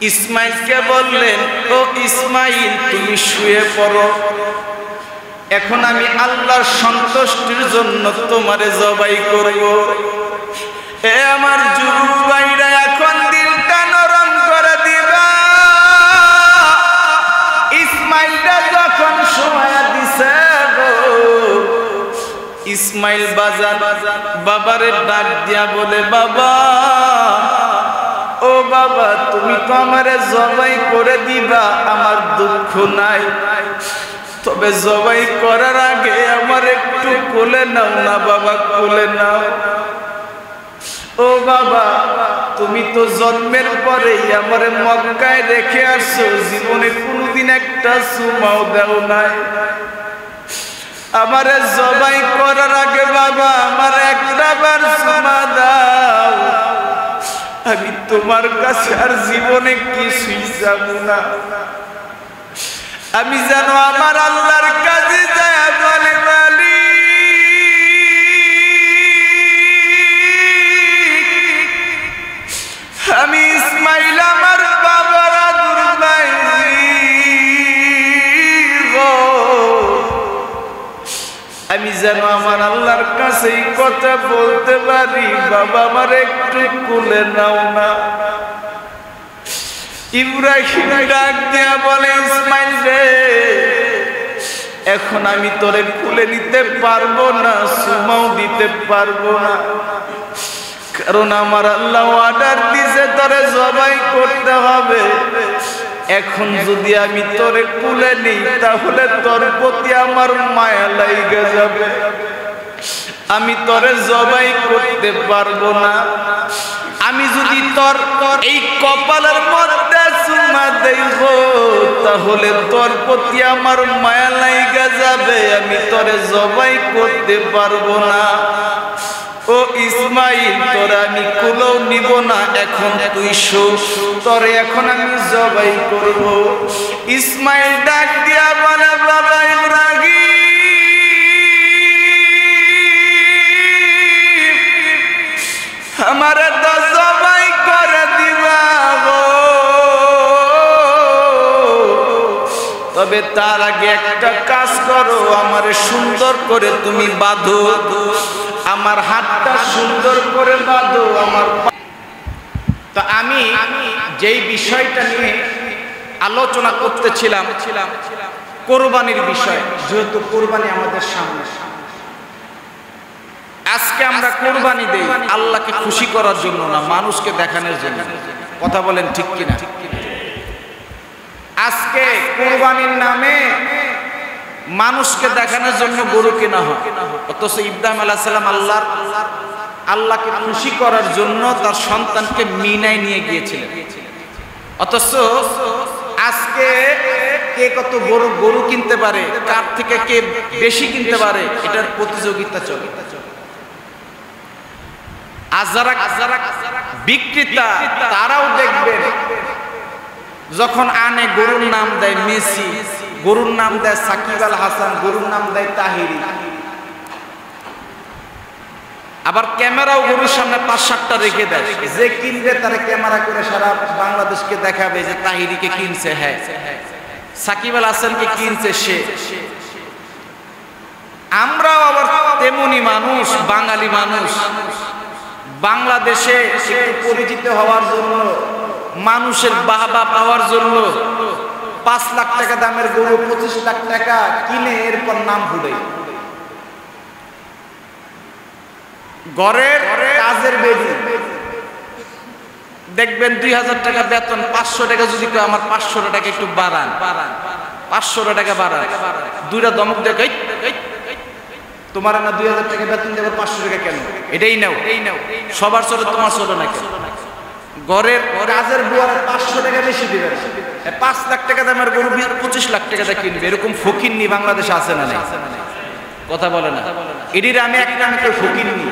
ইসমাইলকে বললেন, ও ইসমাইল, তুমি শুয়ে পড়ো, এখন আমি আল্লাহর সন্তুষ্টির জন্য তোমারে জবাই করব। হে আমার যুবক ভাইরা, এখন দিলটা নরম করে দিবা। ইসমাইলটা যখন সময় দিছে গো, ইসমাইল বাজার বাবারে ডাক দিয়া বলে, বাবা, ও বাবা, তুমি তো আমারে জবাই করে দিবা, আমার দুঃখ নাই, তবে জবাই করার আগে আমার একটু কোলে নাও না বাবা, কোলে নাও। ও বাবা, তুমি তো জন্মের পরেই আমারে মক্কায় রেখে আসছো, জীবনে কোনোদিন একটা চুমাও দাও নাই। আমারে জবাই করার আগে বাবা আমার একটা বার চুমা দাও, আমি তোমার কাছে আর জীবনে কিছুই যাবো না। আমি যেন আমার আল্লাহর কাছে যায় বলে, আমি ইসমাইল আমার বাবার দুর্বাই গো, আমি যেন আমার আল্লাহর কাছে এই কথা বলতে পারি, বাবা আমার একটু কোলে নাও না। ইব্রাহিম ডাক দিয়া বলে, ইসমাইল রে, এখন আমি তোরে কোলে নিতে পারবো না, চুমাও দিতে পারবো না, কারণ আমার আল্লাহ অর্ডার দিয়েছে তোরে জবাই করতে হবে। এখন যদি আমি তোরে কোলে নিই তাহলে তোর প্রতি আমার মায়া লাগে যাবে, আমি তোরে জবাই করতে পারবো না। আমি যদি তোর এই কপালের মধ্যে চুমা দেব তাহলে তোর প্রতি আমার মায়া লাগে যাবে, আমি তোরে জবাই করতে পারবো না। ও ইসমাইল, তোরা আমি কোলেও নিব না, এখন তুই শো, তোরে এখন আমি জবাই করব। ইসমাইল ডাক দিয়া বলে, বাবা ইব্রাহিম, আমারে তো জবাই করে দিবা গো, তবে তার আগে একটা কাজ করো, আমারে সুন্দর করে তুমি বাঁধো, আমার হাতটা সুন্দর করে বাঁধো আমার। তো আমি যেই বিষয়টা নিয়ে আলোচনা করতেছিলাম কোরবানির বিষয়, যেহেতু কোরবানি আমাদের সামনে, আজকে আমরা কোরবানি দেই আল্লাহকে খুশি করার জন্য না, মানুষকে দেখানোর জন্য। কথা বলেন ঠিক কিনা? আজকে কোরবানির নামে মানুষকে দেখানোর জন্য গরু কেনা হয়, অথচ ইব্রাহিম আলাইহিস সালাম আল্লাহকে খুশি করার জন্য তার সন্তানকে মিনায় নিয়ে গিয়েছিলেন। অথচ আজকে কে কত বড় গরু কিনতে পারে, কার থেকে কে বেশি কিনতে পারে, এটার প্রতিযোগিতা চলে। আর যারা বিক্রেতা তারাও দেখবেন যখন আনে গরুর নাম দেয় মেসি, গরুর নাম দেয় সাকিব আল হাসান, গরুর নাম দেয় তাহিরি, আবার ক্যামেরাও গরুর সামনে ৫-৭টা রেখে দেয়। যে কিনবে তারা ক্যামেরা করে সারা বাংলাদেশকে দেখাবে যে তাহিরিকে কিনছে, হ্যাঁ সাকিব আল হাসানকে কিনছে সে। আমরাও আবার তেমনি মানুষ, বাঙালি মানুষ, বাংলাদেশে একটু পরিচিত হওয়ার জন্য, মানুষের বাহবা পাওয়ার জন্য ৫ লাখ টাকা দামের গরু ২৫ লাখ টাকা কিনে এরপর নাম ভুলে। ঘরের কাজের বেদি দেখবেন ২০০০ টাকা বেতন, ৫০০ টাকা যদি কেউ আমার ৫০০ টাকা একটু বাড়ান, ৫০০ টাকা বাড়ান, দুইটা দমক দেখে তোমার না ২০০০ টাকা বেতন দেবো ৫০০ টাকা কেন, এটাই নাও সবার চলে, তোমার চলে না কেন? ঘরের কাজের বুয়ার ৫০০ টাকা বেশি দিবে, ৫ লাখ টাকা দামের গরু ২৫ লাখ টাকা দিয়ে কিনবে, এরকম ফকিন্নি বাংলাদেশে আছে না? কথা বলে না? এটির আমি একটা আমি তো ফকিন্নি।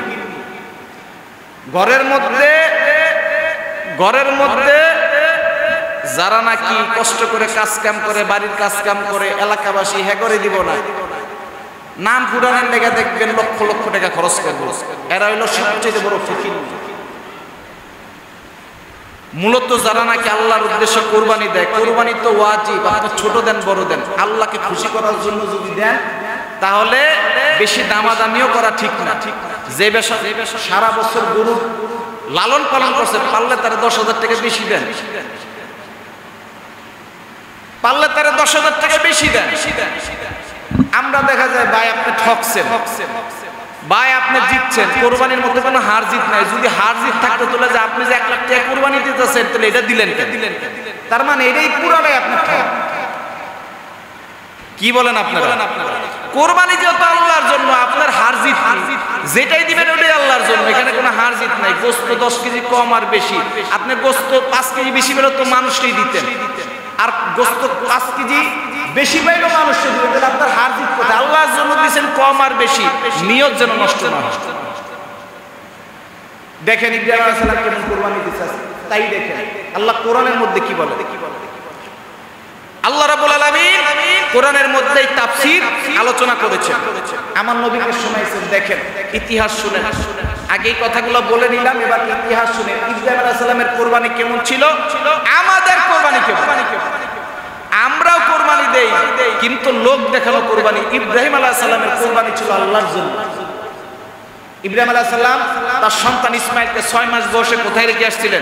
ঘরের মধ্যে যারা নাকি কষ্ট করে কাজ কাম করে, বাড়ির কাজ কাম করে, এলাকাবাসী হ্যাঁ করে দিব না, নাম পুরানের লেগে দেখবেন লক্ষ লক্ষ টাকা খরচ করবো, এরা হইল সবচেয়ে বড় ফকিন্নি। মূলত যারা নাকি আল্লাহর উদ্দেশ্যে কোরবানি দেয়, কোরবানি তো ওয়াজিব, আপনি ছোট দেন বড় দেন, আল্লাহকে খুশি করার জন্য যদি দেন তাহলে বেশি দামাদামিও করা ঠিক না। যে বেশা সারা বছর গরু লালন পালন করছে, পারলে তারা 10,000 টাকা বেশি দেন, পারলে তারা 10,000 টাকা বেশি দেন। আমরা দেখা যায় ভাই আপনি ঠকছেন, ভাই আপনি জিতছেন, কোরবানির মধ্যে কোনো হার জিত নাই। যদি হার জিত থাকতো তাহলে যে আপনি যে 1 লাখ টাকা কোরবানি দিতেছেন তাহলে এটা দিলেন কেন? তার মানে এটাই পুরাটাই আপনি ঠক। কি বলেন আপনারা? কোরবানি যেহেতু আল্লাহর জন্য, আপনার হার জিত যেটাই দিবেন ওটাই আল্লাহর জন্য, এখানে কোনো হার জিত নাই। গোস্ত 10 কেজি কম আর বেশি, আপনি গোস্ত 5 কেজি বেশি পেলে তো মানুষকেই দিতেন, আর গোস্ত 5 কেজি বেশি পাইলেও মানুষকে দিতেন। আপনার হার জিত কোথায়? আল্লাহর জন্য দিয়েছেন কম আর বেশি, নিয়ত যেন নষ্ট না হয়। দেখেন ইব্রাহিম আলাইহিস সালাম কেমন কোরবানি দিয়েছে, তাই দেখেন আল্লাহ কোরআনের মধ্যে কি বলে। আল্লাহ রাব্বুল আলামিন কোরআনের মধ্যেই তাফসীর আলোচনা করেছেন, আমার নবীকে শোনাইছেন। দেখেন ইতিহাস শুনেন, আগেই কথাগুলো বলে নিলাম, এবার ইতিহাস শুনেন। ইব্রাহিম আলাইহিস সালামের কোরবানি কেমন ছিল, আমাদের কোরবানি কেমন। আমরাও কোরবানি দেই কিন্তু লোক দেখানো কোরবানি। ইব্রাহিম আলাইহিস সালামের কোরবানি ছিল আল্লাহর জন্য। ইব্রাহিম আলাইহিস সালাম তার সন্তান ইসমাঈলকে 6 মাস বয়সে কোথায় রেখে আসছিলেন?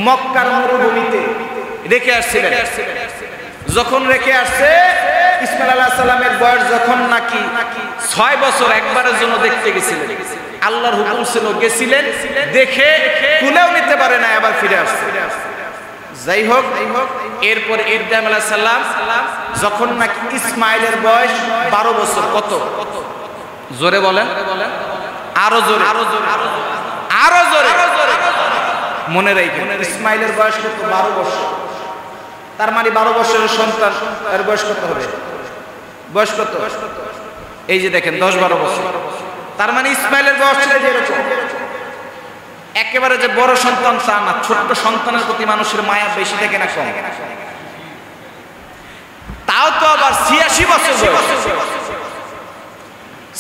মক্কার মরুভূমিতে রেখে আসছিলেন। যখন রেখে আসছে, ইসমাঈল আলাইহিস সালামের বয়স যখন নাকি 6 বছর, একবারের জন্য দেখতে গেছিলেন। আল্লাহর হুকুম ছিল, গেছিলেন, দেখে কুলেও নিতে পারে না, আবার ফিরে আসছে। যাই হোক, এরপর ইব্রাহিম আলাইহিস সালাম যখন নাকি ইসমাঈলের বয়স 12 বছর, কত জোরে বলেন, আরো জোরে, আরো জোরে মনে রাখবেন। ইসমাঈলের বয়স কত? 12 বছর। তার মানে 12 বছরের সন্তান, এর বয়স কত হবে? বয়স কত? এই যে দেখেন 10-12 বছর। তার মানে ইসমাঈলের বয়স ছিল যেরকম, একেবারে যে বড় সন্তান তা না, ছোট্ট সন্তানের প্রতি মানুষের মায়া বেশি থাকে না কম? তাও তো আবার 86 বছর বয়স,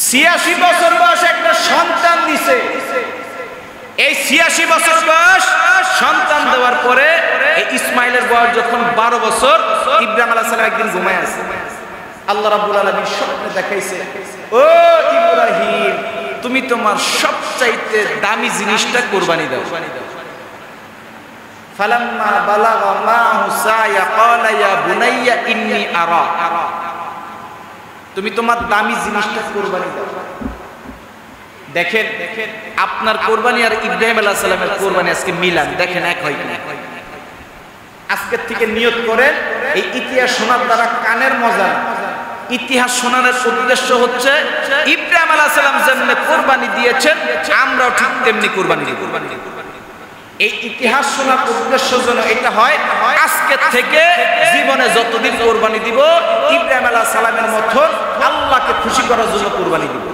86 বছর বয়স একটা সন্তান দিছে। এই 86 বছর বয়স সন্তান দেওয়ার পরে এই ইসমাঈলের বয়স যখন 12 বছর, ইব্রাহিম আলাইহিস সালাম একদিন ঘুমায় আছে। আল্লাহ রাব্বুল আলামিন স্বপ্নে দেখাইছে, ও ইব্রাহিম, তুমি তোমার সবচাইতে দামি জিনিসটা কুরবানি দাও। ফালাম্মা বালাগা মাহু সায়া ক্বালা ইয়া বুনাইয়া ইন্নী আরা, তুমি তোমার দামি জিনিসটা কুরবানি দাও। দেখেন আপনার কোরবানি আর ইব্রাহিম আলাইহিস সালামের কোরবানি আজকে মিলান, দেখেন এক হয় কিনা। আজকের থেকে নিয়ত করেন, এই ইতিহাস শোনার দ্বারা কানের মজা, ইতিহাস শোনানোর উদ্দেশ্য হচ্ছে ইব্রাহিম আলাইহিস সালাম যেমন কোরবানি দিয়েছেন, আমরাও ঠিক তেমনি কোরবানি দিব। এই ইতিহাস শোনার উদ্দেশ্য যেন এটা হয়, আজকে থেকে জীবনে যতদিন কোরবানি দিব ইব্রাহিম আলাইহিস সালামের মতন আল্লাহকে খুশি করার জন্য কোরবানি দিব।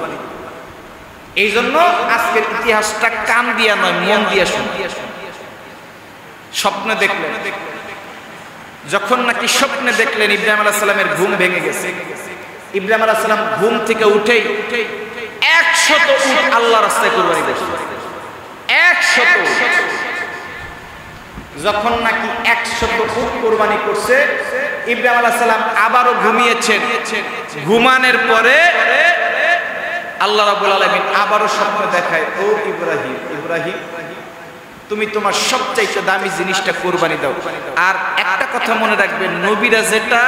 এই জন্য আজকের ইতিহাসটা কান দিয়া নয়, মন দিয়া শুন। স্বপ্নে দেখলেন, যখন নাকি স্বপ্নে দেখলেন ইব্রাহিম আলাইহিস সালামের ঘুম ভেঙে গেছে, ইব্রাহিম আলাইহিস সালাম ঘুম থেকে উঠেই 100 উট আল্লাহর রাস্তায় কোরবানি দিয়েছেন। 100 যখন নাকি 100 উট কোরবানি করছে, ইব্রাহিম আলাইহিস সালাম আবারও ঘুমিয়েছেন। ঘুমানোর পরে আল্লাহ রাব্বুল আলামিন আবারও স্বপ্ন দেখায়, ও ইব্রাহিম, ইব্রাহিম, তুমি তোমার সবচাইতে দামি জিনিসটা কোরবানি দাও। আর একটা কথা মনে রাখবেন, নবীরা যেটা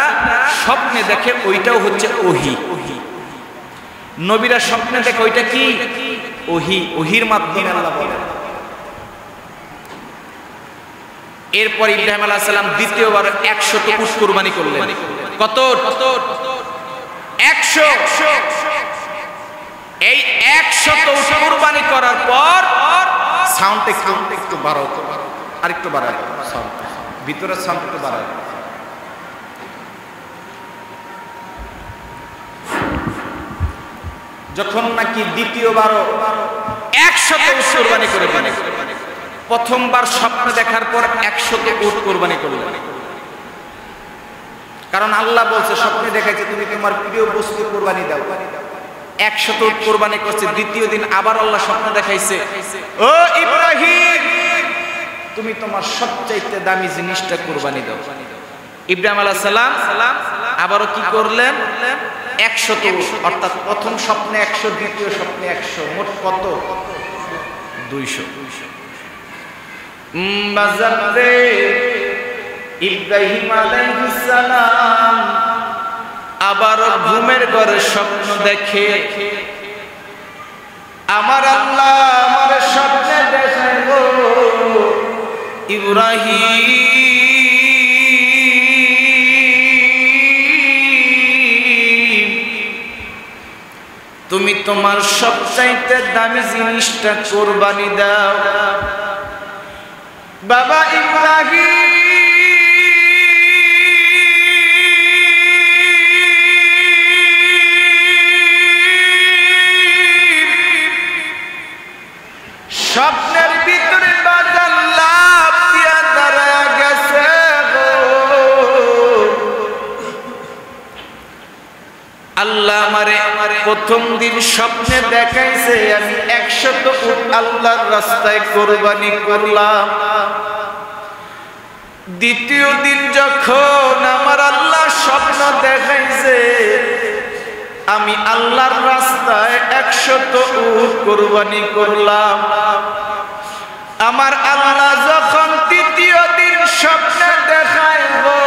স্বপ্নে দেখে ওইটাও হচ্ছে ওহী। নবীরা স্বপ্নে দেখে ওইটা কি? ওহী। ওহীর মাধ্যমে আল্লাহ বলেন। এরপর ইব্রাহিম আলাইহিস সালাম দ্বিতীয়বার 100 উট কোরবানি করলেন। কত? 100। এই 100 উট কোরবানি করার পর সাউন্ড একটু বাড়াও, আর একটু বাড়ায় সাউন্ড, ভিতরের সাউন্ড একটু বাড়ায়। যখন নাকি দ্বিতীয়বারও 100 উট কোরবানি করে, প্রথমবার স্বপ্ন দেখার পর 100 উট কোরবানি করলেন। কারণ আল্লাহ বলছে, স্বপ্নে দেখাইছে তুমি তোমার প্রিয় বস্তু কোরবানি দাও। 100 উট কোরবানি করছে। দ্বিতীয় দিন আবার আল্লাহ স্বপ্ন দেখাইছে, ও ইব্রাহিম, তুমি তোমার সবচাইতে দামি জিনিসটা কুরবানি দাও। ইব্রাহিম আলাইহিস সালাম আবারও কি করলেন? 100 অর্থাৎ প্রথম স্বপ্নে 100, দ্বিতীয় স্বপ্নে 100, মোট কত? 200। বাজারে ইব্রাহিম আলাইহিস সালাম আবারও ঘুমের ঘরে স্বপ্ন দেখে, আমার আল্লাহ আমার স্বপ্নে দেখায় গো ইব্রাহিম, তুমি তোমার সবচাইতে দামি জিনিসটা কুরবানি দাও। বাবা ইব্রাহিম স্বপ্নের ভিতরে বাজার লাভ দিয়া দাঁড়া গেছে গো। আল্লাহ আমারে প্রথম দিন স্বপ্নে দেখাইছে আমি 100 উট আল্লাহর রাস্তায় কুরবানি করলাম। দ্বিতীয় দিন যখন আমার আল্লাহ স্বপ্ন দেখাইছে আমি আল্লাহর রাস্তায় 100 উট কুরবানি করলাম। আমার আল্লাহ যখন তৃতীয় দিন স্বপ্নে দেখায় গো,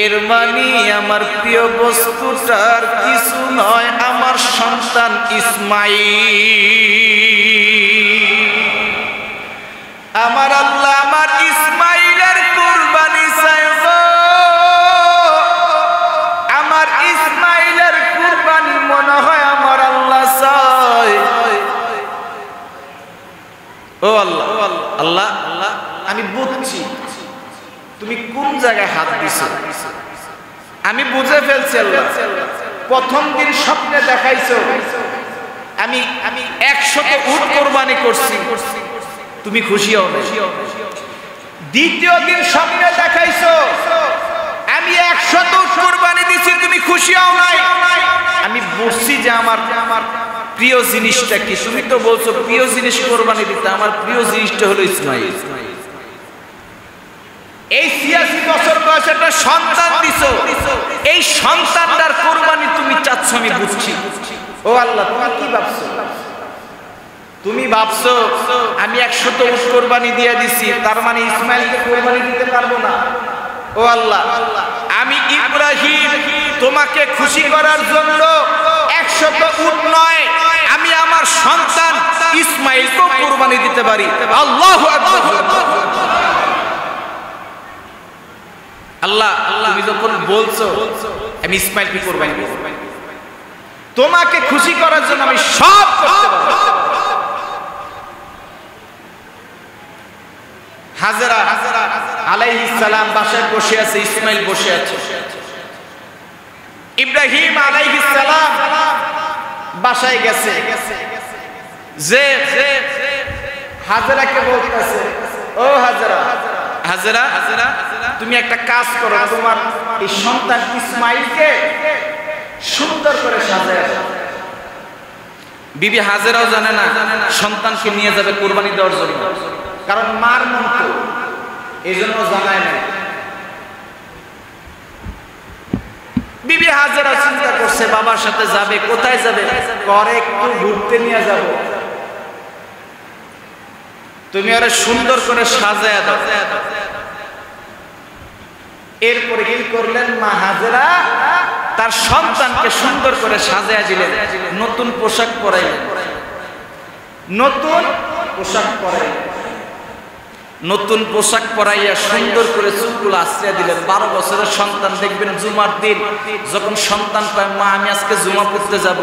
এর মানে আমার প্রিয় বস্তুটার কিছু নয়, আমার সন্তান ইসমাইল। আমার আল্লাহ আমার ইসমাইলের কুরবানি চাই গো। আমার ইসমাইলের কুরবানি মনে হয় আমার আল্লাহ চাই। ও আল্লাহ, আল্লাহ আল্লাহ আমি বুঝছি তুমি কোন জায়গায় হাত দিছো, আমি বুঝে ফেলছি আল্লাহ। প্রথম দিন স্বপ্নে দেখাইছো আমি 100 উট কুরবানি করছি, তুমি খুশি হও না। দ্বিতীয় দিন স্বপ্নে দেখাইছো আমি 100 উট কুরবানি দিছি, তুমি খুশি হও নাই। আমি বুঝছি যে আমার প্রিয় জিনিসটা কি। তুমি তো বলছো প্রিয় জিনিস কুরবানি দিতে, আমার প্রিয় জিনিসটা হলো ইসমাইল। এই 86 বছর বয়সে একটা সন্তান দিছো, এই সন্তানটার কুরবানি তুমি চাচ্ছ, আমি বুঝছি। ও আল্লাহ তুমি কি ভাবছো? তুমি ভাবছো আমি 100 উট কুরবানি দিয়ে দিছি, তার মানে ইসমাইলকে কুরবানি দিতে পারবো না। ও আল্লাহ আমি ইব্রাহিম তোমাকে খুশি করার জন্য 100 উট নয়, আমি আমার সন্তান ইসমাইলকে কুরবানি দিতে পারি। আল্লাহু আকবার। আল্লাহ তুমি যখন বলছো আমি ইসমাইলকে কুরবানি দেব, তোমাকে খুশি করার জন্য আমি সব করতে পারবো। হাজেরা আলাইহিস সালাম বাসায় বসে আছে, ইসমাইল বসে আছে। ইব্রাহিম আলাইহিস সালাম বাসায় গেছে, যে হাজেরাকে বলতেছে ও হাজেরা, হাজেরা তুমি একটা কাজ করো, তোমার এই সন্তান ইসমাইলকে সুন্দর করে সাজায় দাও। বিবি হাজেরাও জানে না সন্তানকে নিয়ে যাবে কুরবানি দেওয়ার জন্য, কারণ মার মন তো এই জন্য জানায় না। বিবি হাজেরা চিন্তা করছে বাবার সাথে যাবে, কোথায় যাবে? ঘরে একটু ঘুরতে নিয়ে যাব, তুমি আরে সুন্দর করে সাজায় দাও। এরপরে কি করলেন মা হাজেরা? তার সন্তানকে সুন্দর করে সাজায় দিলেন, নতুন পোশাক পরাইলেন, নতুন পোশাক পরাইলেন, নতুন পোশাক পরাইয়া সুন্দর করে চুলগুলো আশ্রয় দিলেন। 12 বছরের সন্তান দেখবেন জুমার দিন যখন সন্তান কয় মা আমি আজকে জুমা পড়তে যাব,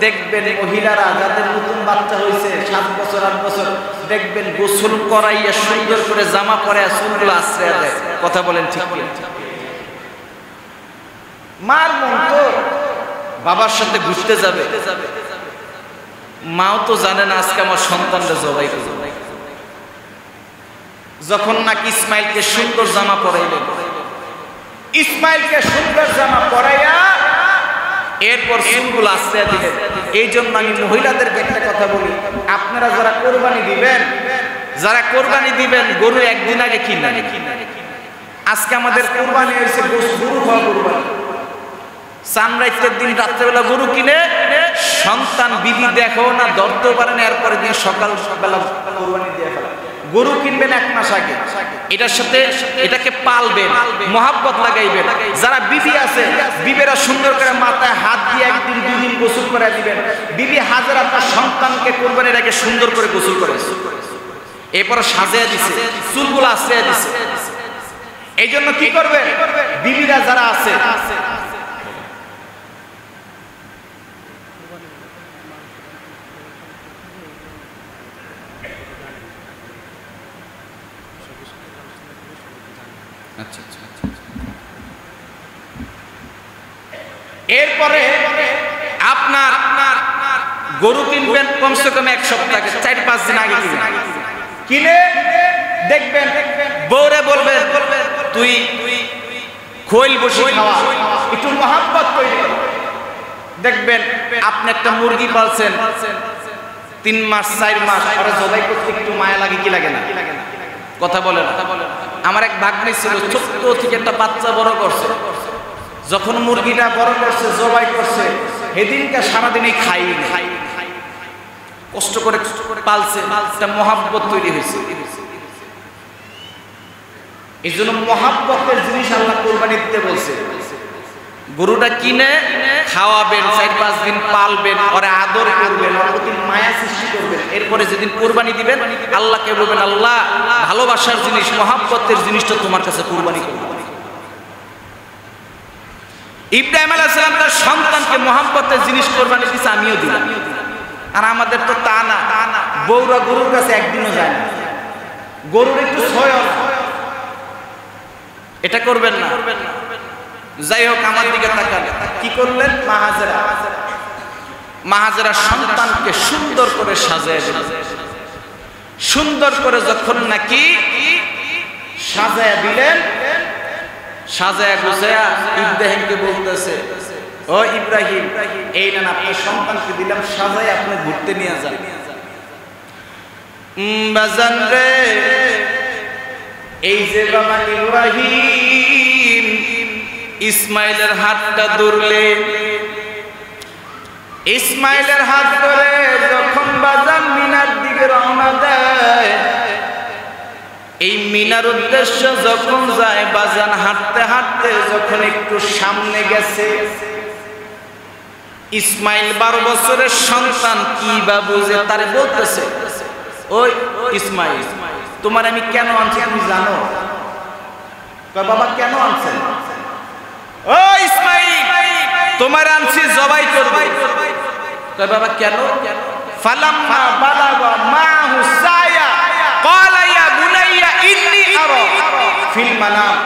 দেখবেন মহিলারা যাদের নতুন বাচ্চা হয়েছে 7 বছর 8 বছর, দেখবেন গোসল করাইয়া সুন্দর করে জামা পরাইয়া চুলগুলো আশ্রয় দেয়। কথা বলেন ঠিক কি? মার মন তো বাবার সাথে ঘুরতে যাবে, মাও তো জানে না আজকে আমার সন্তানরা জবাই করবে। যখন নাকি ইসমাইলকে সুন্দর জামা পরাইলেন, ইসমাইলকে সুন্দর জামা পরাইয়া এরপর চুলগুলো আশ্রয় দিলেন, এই জন্য আমি মহিলাদেরকে একটা কথা বলি, আপনারা যারা কোরবানি দিবেন গরু একদিন আগে কিনেন। আজকে আমাদের কোরবানি হয়েছে গরু খাওয়া কোরবানি, সানরাইজের দিন রাত্রেবেলা গরু কিনে সন্তান বিবি দেখো না, ধরতেও পারে না, এরপরে দিন সকাল বেলা কোরবানি দিয়ে ফেলা। গরু কিনবেন 1 মাস আগে, এটার সাথে এটাকে পালবেন, মহাব্বত লাগাইবেন। যারা বিবি আছে বিবিরা সুন্দর করে মাথায় হাত দিয়ে 1 দিন 2 দিন গোসল করে দিবেন। বিবি হাজার আপনার সন্তানকে কোরবানির আগে সুন্দর করে গোসল করে এরপর সাজিয়ে দিছে, চুলগুলো আশ্রয় দিছে। এই জন্য কি করবে বিবিরা যারা আছে, এরপরে আপনার গরু কিনবেন কমসে কম 1 সপ্তাহ 4-5 দিন আগে কিনে দেখবেন, বউরে বলবেন তুই খৈল বসে খাওয়া, একটু মহাব্বত তৈরি করো। দেখবেন আপনি একটা মুরগি পালছেন 3 মাস 4 মাস, পরে জবাই করতে একটু মায়া লাগে কি লাগে না? কথা বলে না। আমার এক ভাগ্নি ছিল, ছোট্ট থেকে একটা বাচ্চা বড় করছে। যখন মুরগিটা বড় করছে জবাই করছে, সেদিনকে সারাদিনই খাই কষ্ট করে পালছে, একটা মহাব্বত তৈরি হয়েছে। এই জন্য মহাব্বতের জিনিস আল্লাহ কোরবানি দিতে বলছে। গরুটা কিনে খাওয়াবেন, 4-5 দিন পালবেন, ওরে আদর করবেন, ওর প্রতি মায়া সৃষ্টি করবেন। এরপরে যেদিন কোরবানি দিবেন আল্লাহকে বলবেন, আল্লাহ ভালোবাসার জিনিস মহাব্বতের জিনিসটা তোমার কাছে কোরবানি করব। ইব্রাহিম আলাইহিস সালাম তার সন্তানকে মহাব্বতের জিনিস কোরবানি দিয়েছে, আমিও দিলাম। আর আমাদের তো তা না, বউরা গরুর কাছে একদিনও যায় না, গরুর একটু ছয়, এটা করবেন না। যাই হোক, আমার দিকে তাকান, কি করলেন? মাহাজেরা সন্তানকে সুন্দর করে সাজায় দিলেন। সুন্দর করে যখন নাকি সাজায় দিলেন, সাজায় গুছায়া ইব্রাহিমকে বলতেছে, ও ইব্রাহিম, এই নেন আপনার সন্তানকে দিলাম, সাজায় আপনি ঘুরতে নিয়ে যান। বাজান রে, এই যে বাবা ইব্রাহিম ইসমাইলের হাতটা ধরলে, ইসমাইলের হাত ধরে যখন বাজান মিনার দিকে রওনা দেয়, এই মিনার উদ্দেশ্য যখন যায়, বাজান হাঁটতে হাঁটতে যখন একটু সামনে গেছে, ইসমাইল 12 বছরের সন্তান কি বা বুঝে তারে বলতেছে, ওই ইসমাইল, তোমার আমি কেন আনছি তুমি জানো? বাবা কেন আনছেন? ও ইসমাইল, তোমার আনছি জবাই করবে। বাবা কেন? ফালাম্মা বালাগা মাহু সায়া ক্বালা ইয়া বুনাইয়া ইন্নী আরা ফিল মানাম,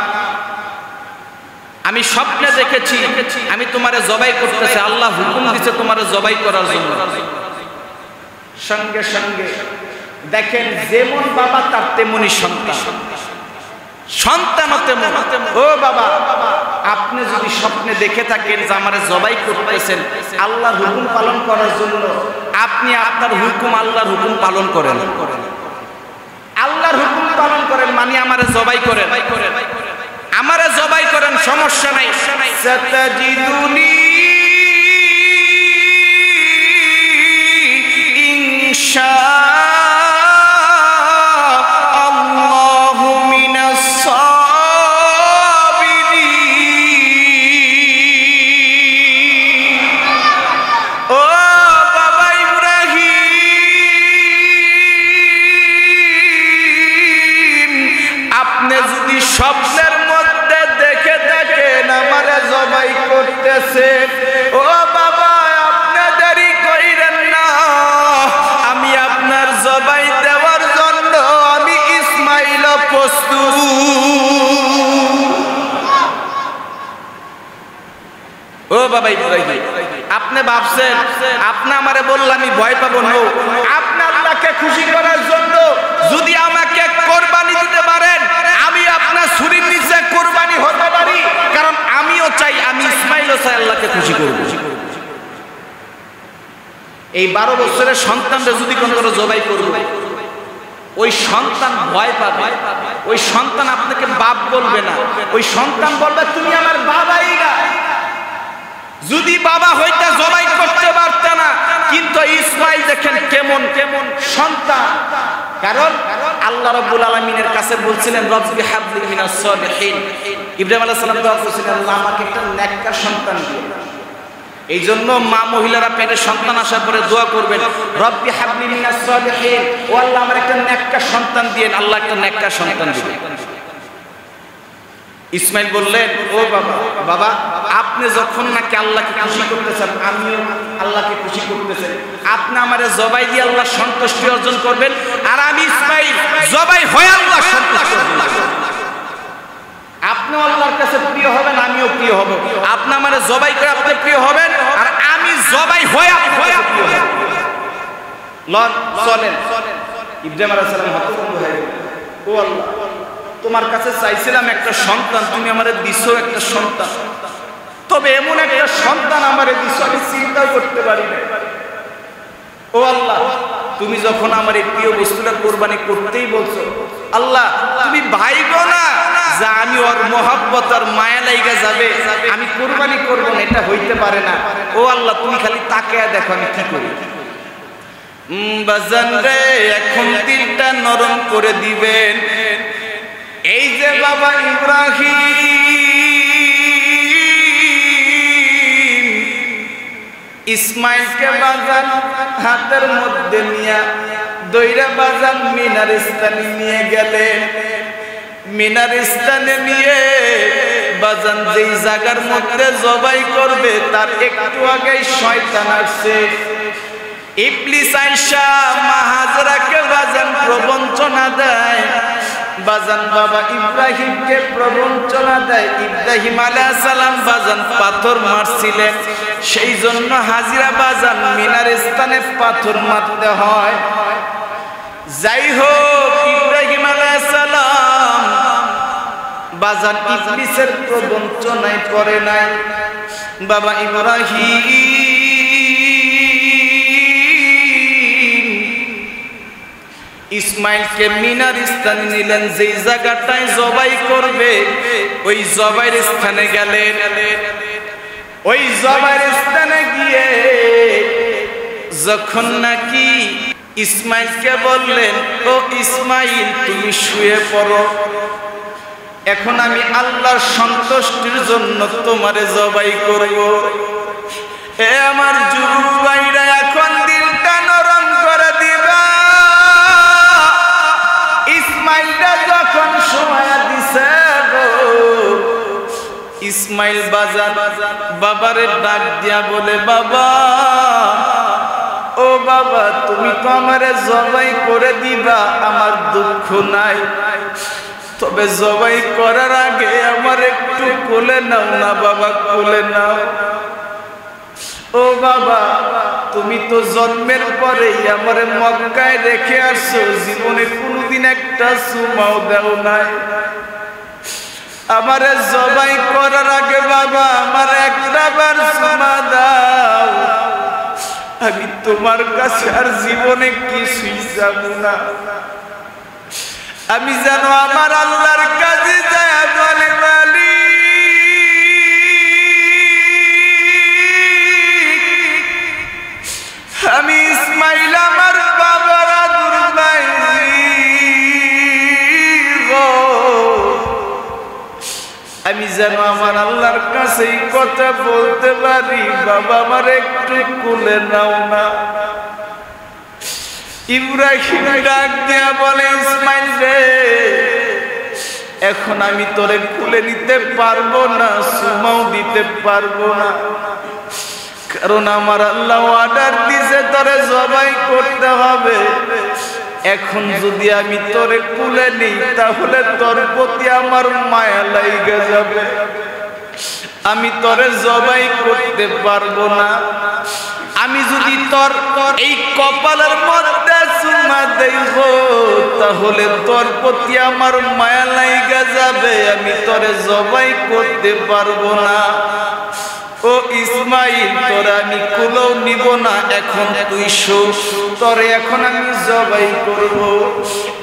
আমি স্বপ্নে দেখেছি আমি তোমারে জবাই করতেছি, আল্লাহ হুকুম দিয়েছে তোমারে জবাই করার জন্য। সঙ্গে সঙ্গে দেখেন, যেমন বাবা তার তেমনি সন্তান, সন্তানও তেমন। ও বাবা, আপনি যদি স্বপ্নে দেখে থাকেন যে আমারে জবাই করতেছেন আল্লাহর হুকুম পালন করার জন্য, আপনি আপনার হুকুম আল্লাহর হুকুম পালন করেন, আল্লাহর হুকুম পালন করেন, মানে আমারে জবাই করেন, আমারে জবাই করেন, সমস্যা নাই। সাতাজিদুনি ইনশাআল্লাহু মিনাস সাবিরিন। ও বাবা ইব্রাহিম, আপনি যদি স্বপ্নের মধ্যে দেখে থাকেন আমারে জবাই করতেছে, ও বাবা আপনি দেরি কইরেন না, আমি আপনার জবাই দেওয়ার জন্য আমি ইসমাইল প্রস্তুত। ও বাবা ইব্রাহিম, আপনি ভাবছেন আপনি আমারে বললেন আমি ভয় পাবো না, আপনি আল্লাহকে খুশি করার জন্য যদি আমাকে কোরবানি দিতে পারেন, আমি আপনার ছুরির নিচে কোরবানি হতে পারি, কারণ আমিও চাই, আমি ইসমাইলও চাই আল্লাহকে খুশি করব। এই 12 বছরের সন্তানরা যদি কোন করে জবাই করবে, ওই সন্তান ভয় পাবে, ওই সন্তান আপনাকে বাপ বলবে না, ওই সন্তান বলবে তুমি আমার বাবাই না। যদি বাবা হইতা জবাই করতে পারত না, কিন্তু ইসমাইল দেখেন কেমন কেমন সন্তান। কারণ আল্লাহ রাব্বুল আলামিনের কাছে বলছিলেন রব্বি হাবলি মিনাস সালিহিন। ইব্রাহিম আলাইহিস সালাম দোয়া করেছিলেন আল্লাহ আমাকে একটা নেককার সন্তান দিন। এই জন্য মা মহিলারা পেটে সন্তান আসার পরে দোয়া করবেন রব্বি হাবলি মিনাস সালিহিন, ও আল্লাহ আমার একটা নেককার সন্তান দিন। আল্লাহ একটা নেককার সন্তান দিবেন। ইসমাইল বললেন ও বাবা, বাবা আপনি যখন নাকি আল্লাহকে খুশি করতেছেন, আমিও আল্লাহকে খুশি করতেছেন, আপনি আমারে জবাই দিয়ে আল্লাহ সন্তুষ্টি অর্জন করবেন, আর আমি ইসমাইল জবাই হয়ে আল্লাহ সন্তুষ্ট অর্জন করব। আপনি আল্লাহর কাছে প্রিয় হবেন, আমিও প্রিয় হব। আপনি আমারে জবাই করে আপনি প্রিয় হবেন, আর আমি জবাই হয়ে আপনার কাছে প্রিয় হব। লন চলেন। ইব্রাহিম আলাইহিস সালাম হাত বন্ধ হয়ে গেল। ও আল্লাহ, তোমার কাছে চাইছিলাম একটা সন্তান, তুমি আমারে দিছো একটা সন্তান, তবে এমন একটা সন্তান আমারে দিছো আমি চিন্তাও করতে পারি না। ও আল্লাহ, তুমি যখন আমার এই প্রিয় বস্তুটা কোরবানি করতেই বলছো, আল্লাহ তুমি ভাইবো না যে আমি ওর মহব্বত আর মায়া লাইগা যাবে আমি কোরবানি করব না, এটা হইতে পারে না। ও আল্লাহ, তুমি খালি তাকায়া দেখো আমি কি করি। বাজান রে, এখন দিলটা নরম করে দিবেন। এই যে বাবা ইব্রাহিম ইসমাইলকে বাজান হাতের মধ্যে নিয়ে দইরা বাজান মিনার স্থানে নিয়ে গেলেন। মিনার স্থানে নিয়ে বাজান যেই জায়গার মধ্যে জবাই করবে তার একটু আগেই শয়তান আসছে। ইবলিস আইসা মা হাজরাকে বাজান প্রবঞ্চনা দেয়, বাজান বাবা ইব্রাহিমকে প্রবঞ্চনা দেয়। ইব্রাহিম আলাইহিস সালাম বাজান পাথর মারছিলেন, সেই জন্য হাজিরা বাজান মিনার স্থানে পাথর মারতে হয়। যাই হোক, ইব্রাহিম আলাইহিস সালাম বাজান ইবলিসের প্রবঞ্চনায় পড়ে নাই। বাবা ইব্রাহিম ইসমাইলকে মিনার স্থানে নিলেন, যেই জায়গাটায় জবাই করবে ওই জবাইয়ের স্থানে গেলেন। ওই জবাইয়ের স্থানে গিয়ে যখন নাকি ইসমাইলকে বললেন ও ইসমাইল তুমি শুয়ে পড়ো, এখন আমি আল্লাহর সন্তুষ্টির জন্য তোমারে জবাই করব। এ আমার যুবক ভাইরা, এখন দিলটা নরম করে দিবা। ইসমাইলটা যখন সময় দিছে গো, ইসমাইল বাজান বাবারে ডাক দিয়া বলে বাবা, ও বাবা তুমি তো আমারে জবাই করে দিবা, আমার দুঃখ নাই, তবে জবাই করার আগে আমার একটু কোলে নাও না বাবা, কোলে নাও। ও বাবা, তুমি তো জন্মের পরেই আমারে মক্কায় রেখে আসছো, জীবনে কোনোদিন একটা চুমাও দাও নাই। আমারে জবাই করার আগে বাবা আমার একটা বার চুমা দাও, আমি তোমার কাছে আর জীবনে কিছুই যাবো না। আমি যেন আমার আল্লাহর কাছে যায় বলে বলি আমি ইসমাইল আমার বাবার আদর ভাই গো, আমি যেন আমার আল্লাহর কাছে এই কথা বলতে পারি বাবা আমার একটু কোলে নাও না। ইব্রাহিম ডাক দিয়া বলে ইসমাইল রে, এখন আমি তোরে কোলে নিতে পারবো না, সুমাও দিতে পারবো না, কারণ আমার আল্লাহ অর্ডার দিয়েছে তোরে জবাই করতে হবে। এখন যদি আমি তোরে কোলে নিই তাহলে তোর প্রতি আমার মায়া লাইগা যাবে, আমি তোরে জবাই করতে পারবো না। আমি যদি তোর এই কপালের মধ্যে চুমা দেব তাহলে তোর প্রতি আমার মায়া লাইগা যাবে, আমি তোরে জবাই করতে পারবো না। ও ইসমাইল তোরা আমি কুলো নিব না, এখন তুই শো, তোরে এখন আমি জবাই করব।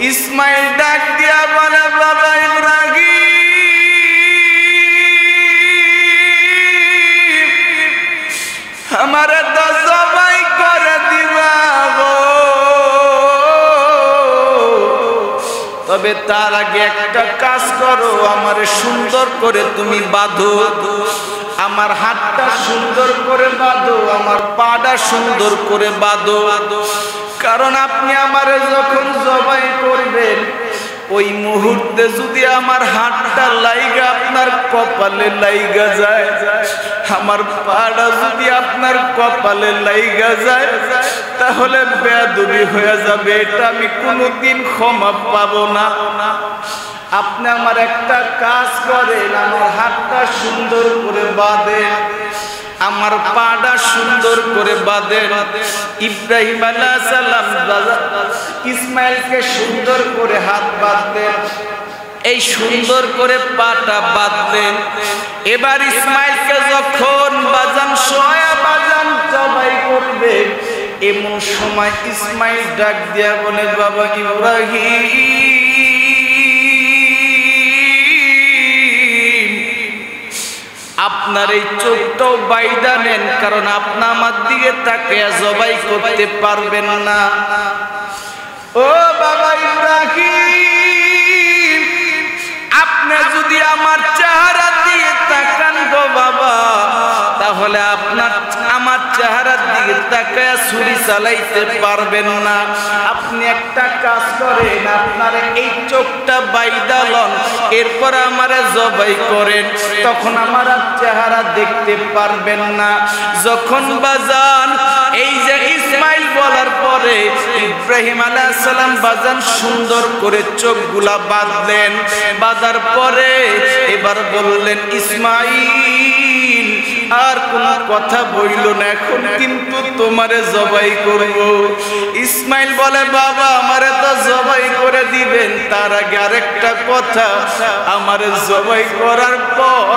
ইসমাইল ডাক দিয়া বলে বাবা ইব্রাহিম আমারে তো জবাই করে দিবা গো, তবে তার আগে একটা কাজ করো, আমারে সুন্দর করে তুমি বাঁধো, আমার হাতটা সুন্দর করে বাঁধো, আমার পাটা সুন্দর করে বাঁধো, কারণ আপনি আমারে যখন জবাই করবেন ওই মুহূর্তে যদি আমার হাতটা লাইগা আপনার কপালে লাইগা যায়, আমার পাটা যদি আপনার কপালে লাইগা যায়, তাহলে বেয়াদবি হয়ে যাবে, এটা আমি কোনোদিন ক্ষমা পাবো না। আপনি আমার একটা কাজ করেন, আমার হাতটা সুন্দর করে বাঁধেন, আমার পাটা সুন্দর করে বাঁধেন। ইব্রাহিম আলাইহিস সালাম ইসমাইলকে সুন্দর করে হাত বাঁধলেন, এই সুন্দর করে পাটা বাঁধলেন। এবার ইসমাইলকে যখন বাজান সোয়া বাজান জবাই করবে, এমন সময় ইসমাইল ডাক দিয়া বলে বাবা ইব্রাহিম আপনার এই চোখটাও বাইদা নেন, কারণ আপনি আমার দিকে তাকিয়ে জবাই করতে পারবেন না। ও বাবা ইব্রাহিম আপনি যদি আমার চেহারা দিয়ে তাকান গো বাবা, তাহলে আপনার আমার চেহারার দিকে তাকায় ছুরি চালাইতে পারবেন না। আপনি একটা কাজ করেন, আপনার এই চোখটা বাইদা লন, এরপর আমারে জবাই করেন, তখন আমার চেহারা দেখতে পারবেন না। যখন বাজান এই যে ইসমাইল বলার পরে ইব্রাহিম আলাইহিস সালাম বাজান সুন্দর করে চোখগুলা বাঁধলেন, বাঁধার পরে এবার বললেন ইসমাইল আর কোন কথা বইল না, এখন কিন্তু তোমারে জবাই করব। ইসমাইল বলে বাবা আমারে তো জবাই করে দিবেন, তার আগে আরেকটা কথা, আমারে জবাই করার পর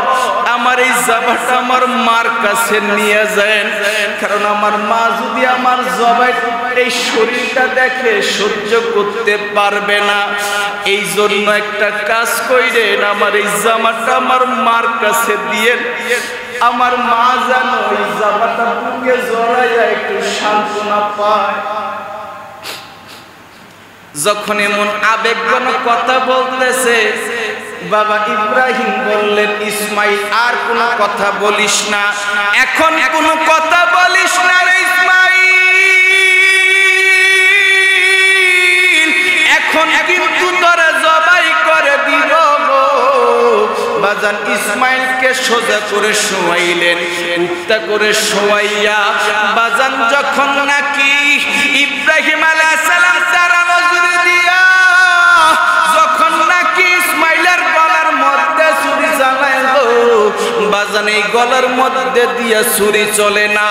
আমার এই জাবাটা আমার মার কাছে নিয়ে যান, কারণ আমার মা যদি আমার জবাই এই শরীরটা দেখে সহ্য করতে পারবে না। এই জন্য একটা কাজ কইরেন, আমার এই জামাটা আমার মার কাছে দিয়ে আমার মা জানো এই জামাটা বুকে জড়াইয়া একটু সান্ত্বনা পায়। যখন এমন আবেগঘন কথা বলতেছে, বাবা ইব্রাহিম বললেন ইসমাইল আর কোনো কথা বলিস না, এখন কোনো কথা বলিস না রে ইসমাইল, এখন কিন্তু তোরা জবাই করে দিব গো। বাজান ইসমাইলকে সোজা করে শোয়াইলেন, উল্টা করে শোয়াইয়া বাজান যখন নাকি ইব্রাহিম আলাইহিস সালাম তারা নজরে দিয়া যখন নাকি ইসমাইলের গলার মধ্যে ছুরি চালাইলো, বাজান এই গলার মধ্যে দিয়া ছুরি চলে না,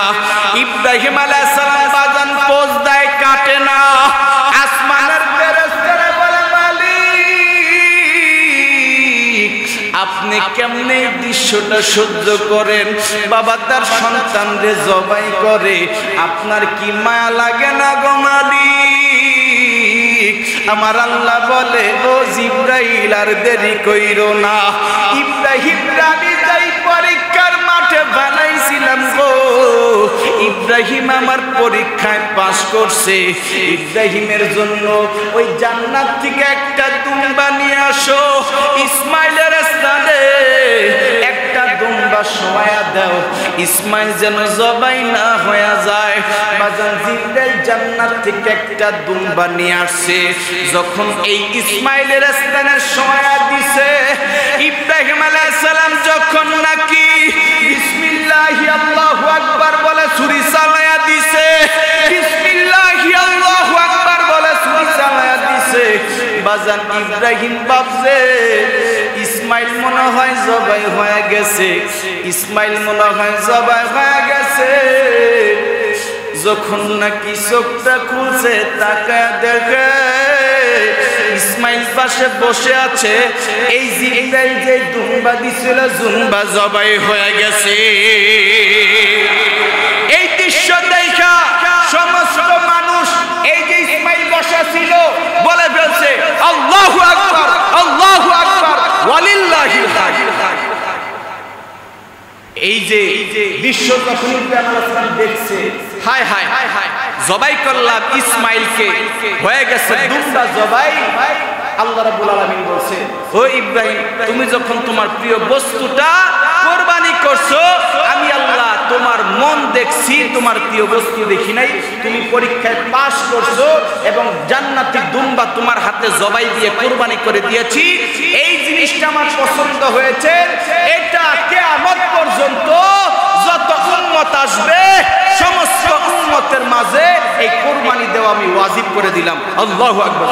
ইব্রাহিম আলাইহিস সালাম বাজান পোজ দেয়, কাটে না। আসমানের ফেরেশতারা বলে মালিক আপনি কেমনে এই দৃশ্যটা সহ্য করেন, বাবা তার সন্তানরে জবাই করে, আপনার কি মায়া লাগে না গো মালিক? আমার আল্লাহ বলে ও জিবরাইল আর দেরি কইরো না, ইব্রাহিম রাবি যাই পরীক্ষার মাঠে বানাইছিলাম গো, ইব্রাহিম আমার পরীক্ষায় পাস করছে, ইব্রাহিমের জন্য ওই জান্নাত থেকে একটা দুম্বা নিয়ে আসো, ইসমাইলের স্থানে একটা দুম্বা শোয়া দাও, ইসমাইল যেন জবাই না হয়ে যায়। বাজান জিবরাইল জান্নাত থেকে একটা দুম্বা নিয়ে আসছে, যখন এই ইসমাইলের স্থানে শোয়া দিছে, ইব্রাহিম আলাইহিস সালাম যখন নাকি বিসমিল্লাহি আল্লাহু আকবার বলে ছুরি চালায়া দিছে, বিসমিল্লাহি আল্লাহু আকবার বলে ছুরি চালায়া দিছে, বাজান ইব্রাহিম ভাবছে ইসমাইল মনে হয় জবাই হয়ে গেছে, ইসমাইল মনে হয় জবাই হয়ে গেছে। যখন নাকি চোখটা খুলছে তাকায় দেখে ইসমাইল পাশে বসে আছে, এই জিবরাইল যে দুম্বা দিছিল জুম্বা জবাই হয়ে গেছে। এই দৃশ্য দেখা সমস্ত মানুষ এই যে ইসমাইল বসা ছিল বলে ফেলছে আল্লাহু আকবার, আল্লাহু আকবার, ওয়ালিল্লাহিল হামদ। এই যে দৃশ্য যখন ইব্রাহিম আলাইহিস সালাম দেখছে, হায় হায় জবাই করলাম ইসমাইলকে, হয়ে গেছে দুম্বা জবাই। আল্লাহ রাব্বুল আলামিন বলছে, ও ইব্রাহিম, তুমি যখন তোমার প্রিয় বস্তুটা কুরবানি করছো, আমি আল্লাহ তোমার মন দেখছি, তোমার প্রিয় বস্তু দেখি নাই। তুমি পরীক্ষায় পাস করছো এবং জান্নাতি দুম্বা তোমার হাতে জবাই দিয়ে কুরবানি করে দিয়েছি। এই জিনিসটা আমার পছন্দ হয়েছে। এটা কিয়ামত পর্যন্ত যত উম্মত আসবে সমস্ত উম্মতের মাঝে এই কুরবানি দেওয়া আমি ওয়াজিব করে দিলাম। আল্লাহু আকবার।